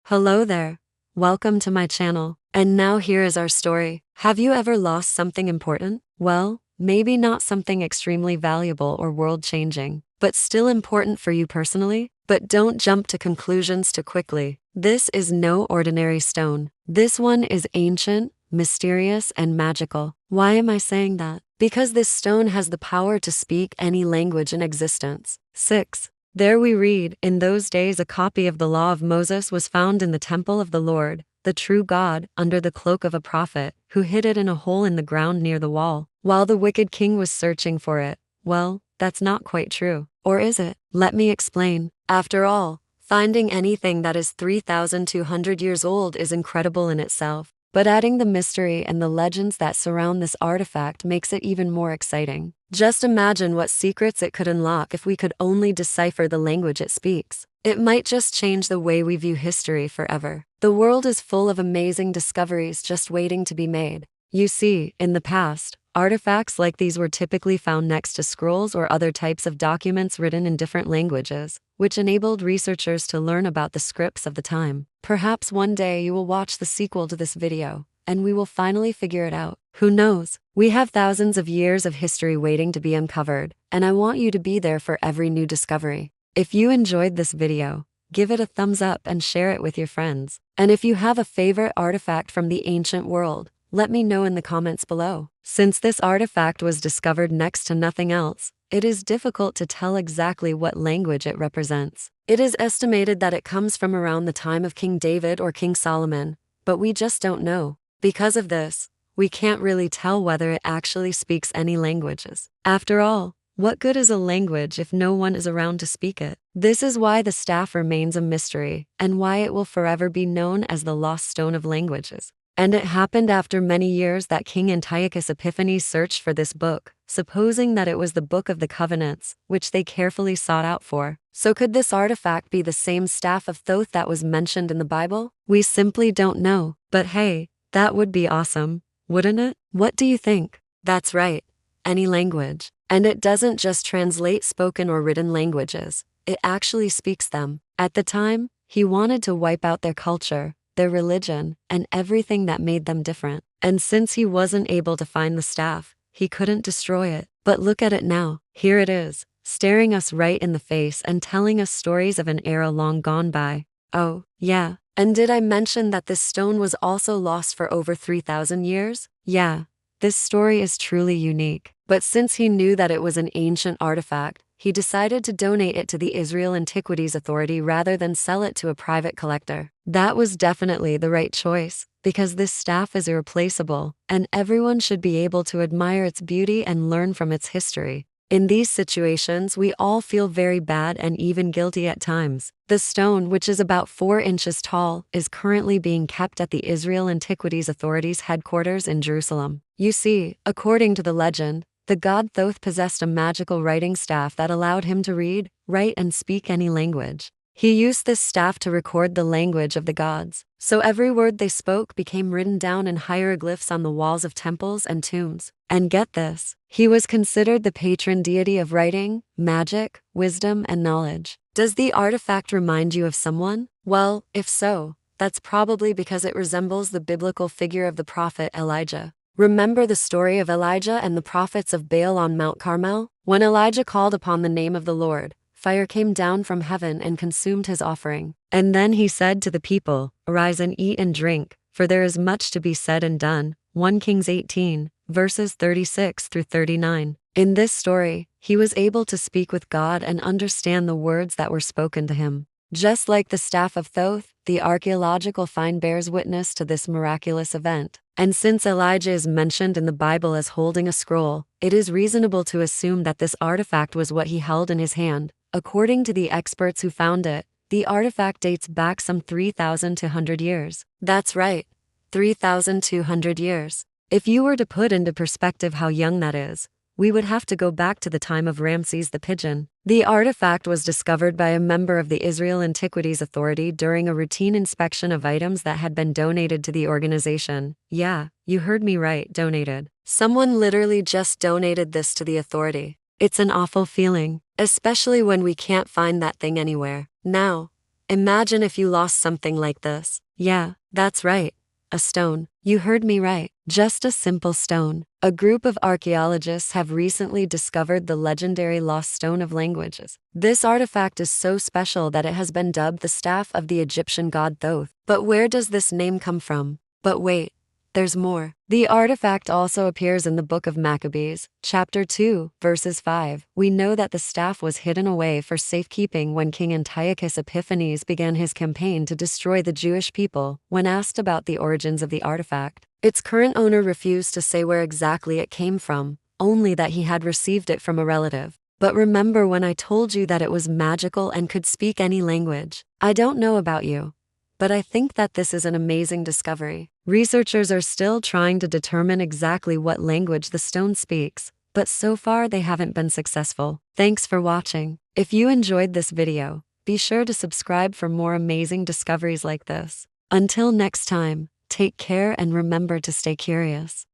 Hello there. Welcome to my channel. And now here is our story. Have you ever lost something important? Well, maybe not something extremely valuable or world-changing, but still important for you personally? But don't jump to conclusions too quickly. This is no ordinary stone. This one is ancient, mysterious, and magical. Why am I saying that? Because this stone has the power to speak any language in existence. 6. There we read, in those days a copy of the law of Moses was found in the temple of the Lord, the true God, under the cloak of a prophet, who hid it in a hole in the ground near the wall, while the wicked king was searching for it. Well, that's not quite true. Or is it? Let me explain. After all, finding anything that is 3,200 years old is incredible in itself. But adding the mystery and the legends that surround this artifact makes it even more exciting. Just imagine what secrets it could unlock if we could only decipher the language it speaks. It might just change the way we view history forever. The world is full of amazing discoveries just waiting to be made. You see, in the past, artifacts like these were typically found next to scrolls or other types of documents written in different languages, which enabled researchers to learn about the scripts of the time. Perhaps one day you will watch the sequel to this video, and we will finally figure it out. Who knows? We have thousands of years of history waiting to be uncovered, and I want you to be there for every new discovery. If you enjoyed this video, give it a thumbs up and share it with your friends. And if you have a favorite artifact from the ancient world, let me know in the comments below. Since this artifact was discovered next to nothing else, it is difficult to tell exactly what language it represents. It is estimated that it comes from around the time of King David or King Solomon, but we just don't know. Because of this, we can't really tell whether it actually speaks any languages. After all, what good is a language if no one is around to speak it? This is why the staff remains a mystery, and why it will forever be known as the lost stone of languages. And it happened after many years that King Antiochus Epiphanes searched for this book, supposing that it was the Book of the Covenants, which they carefully sought out for. So could this artifact be the same staff of Thoth that was mentioned in the Bible? We simply don't know. But hey, that would be awesome, wouldn't it? What do you think? That's right, any language. And it doesn't just translate spoken or written languages, it actually speaks them. At the time, he wanted to wipe out their culture, their religion, and everything that made them different. And since he wasn't able to find the staff, he couldn't destroy it. But look at it now. Here it is, staring us right in the face and telling us stories of an era long gone by. Oh, yeah. And did I mention that this stone was also lost for over 3,000 years? Yeah, this story is truly unique. But since he knew that it was an ancient artifact, he decided to donate it to the Israel Antiquities Authority rather than sell it to a private collector. That was definitely the right choice, because this staff is irreplaceable, and everyone should be able to admire its beauty and learn from its history. In these situations, we all feel very bad and even guilty at times. The stone, which is about 4 inches tall, is currently being kept at the Israel Antiquities Authority's headquarters in Jerusalem. You see, according to the legend, the god Thoth possessed a magical writing staff that allowed him to read, write, and speak any language. He used this staff to record the language of the gods, so every word they spoke became written down in hieroglyphs on the walls of temples and tombs. And get this, he was considered the patron deity of writing, magic, wisdom, and knowledge. Does the artifact remind you of someone? Well, if so, that's probably because it resembles the biblical figure of the prophet Elijah. Remember the story of Elijah and the prophets of Baal on Mount Carmel? When Elijah called upon the name of the Lord, fire came down from heaven and consumed his offering. And then he said to the people, "Arise and eat and drink, for there is much to be said and done." 1 Kings 18, verses 36 through 39. In this story, he was able to speak with God and understand the words that were spoken to him. Just like the staff of Thoth, the archaeological find bears witness to this miraculous event. And since Elijah is mentioned in the Bible as holding a scroll, it is reasonable to assume that this artifact was what he held in his hand. According to the experts who found it, the artifact dates back some 3,200 years. That's right, 3,200 years. If you were to put into perspective how young that is, we would have to go back to the time of Ramses the Pigeon. The artifact was discovered by a member of the Israel Antiquities Authority during a routine inspection of items that had been donated to the organization. Yeah, you heard me right, donated. Someone literally just donated this to the authority. It's an awful feeling, especially when we can't find that thing anywhere. Now, Imagine if you lost something like this. Yeah, that's right. A stone. You heard me right. Just a simple stone. A group of archaeologists have recently discovered the legendary lost stone of languages. This artifact is so special that it has been dubbed the staff of the Egyptian god Thoth. But where does this name come from? But wait, there's more. The artifact also appears in the book of Maccabees, chapter 2, verses 5. We know that the staff was hidden away for safekeeping when King Antiochus Epiphanes began his campaign to destroy the Jewish people. When asked about the origins of the artifact, its current owner refused to say where exactly it came from, only that he had received it from a relative. But remember when I told you that it was magical and could speak any language? I don't know about you, but I think that this is an amazing discovery. Researchers are still trying to determine exactly what language the stone speaks, but so far they haven't been successful. Thanks for watching. If you enjoyed this video, be sure to subscribe for more amazing discoveries like this. Until next time, take care and remember to stay curious.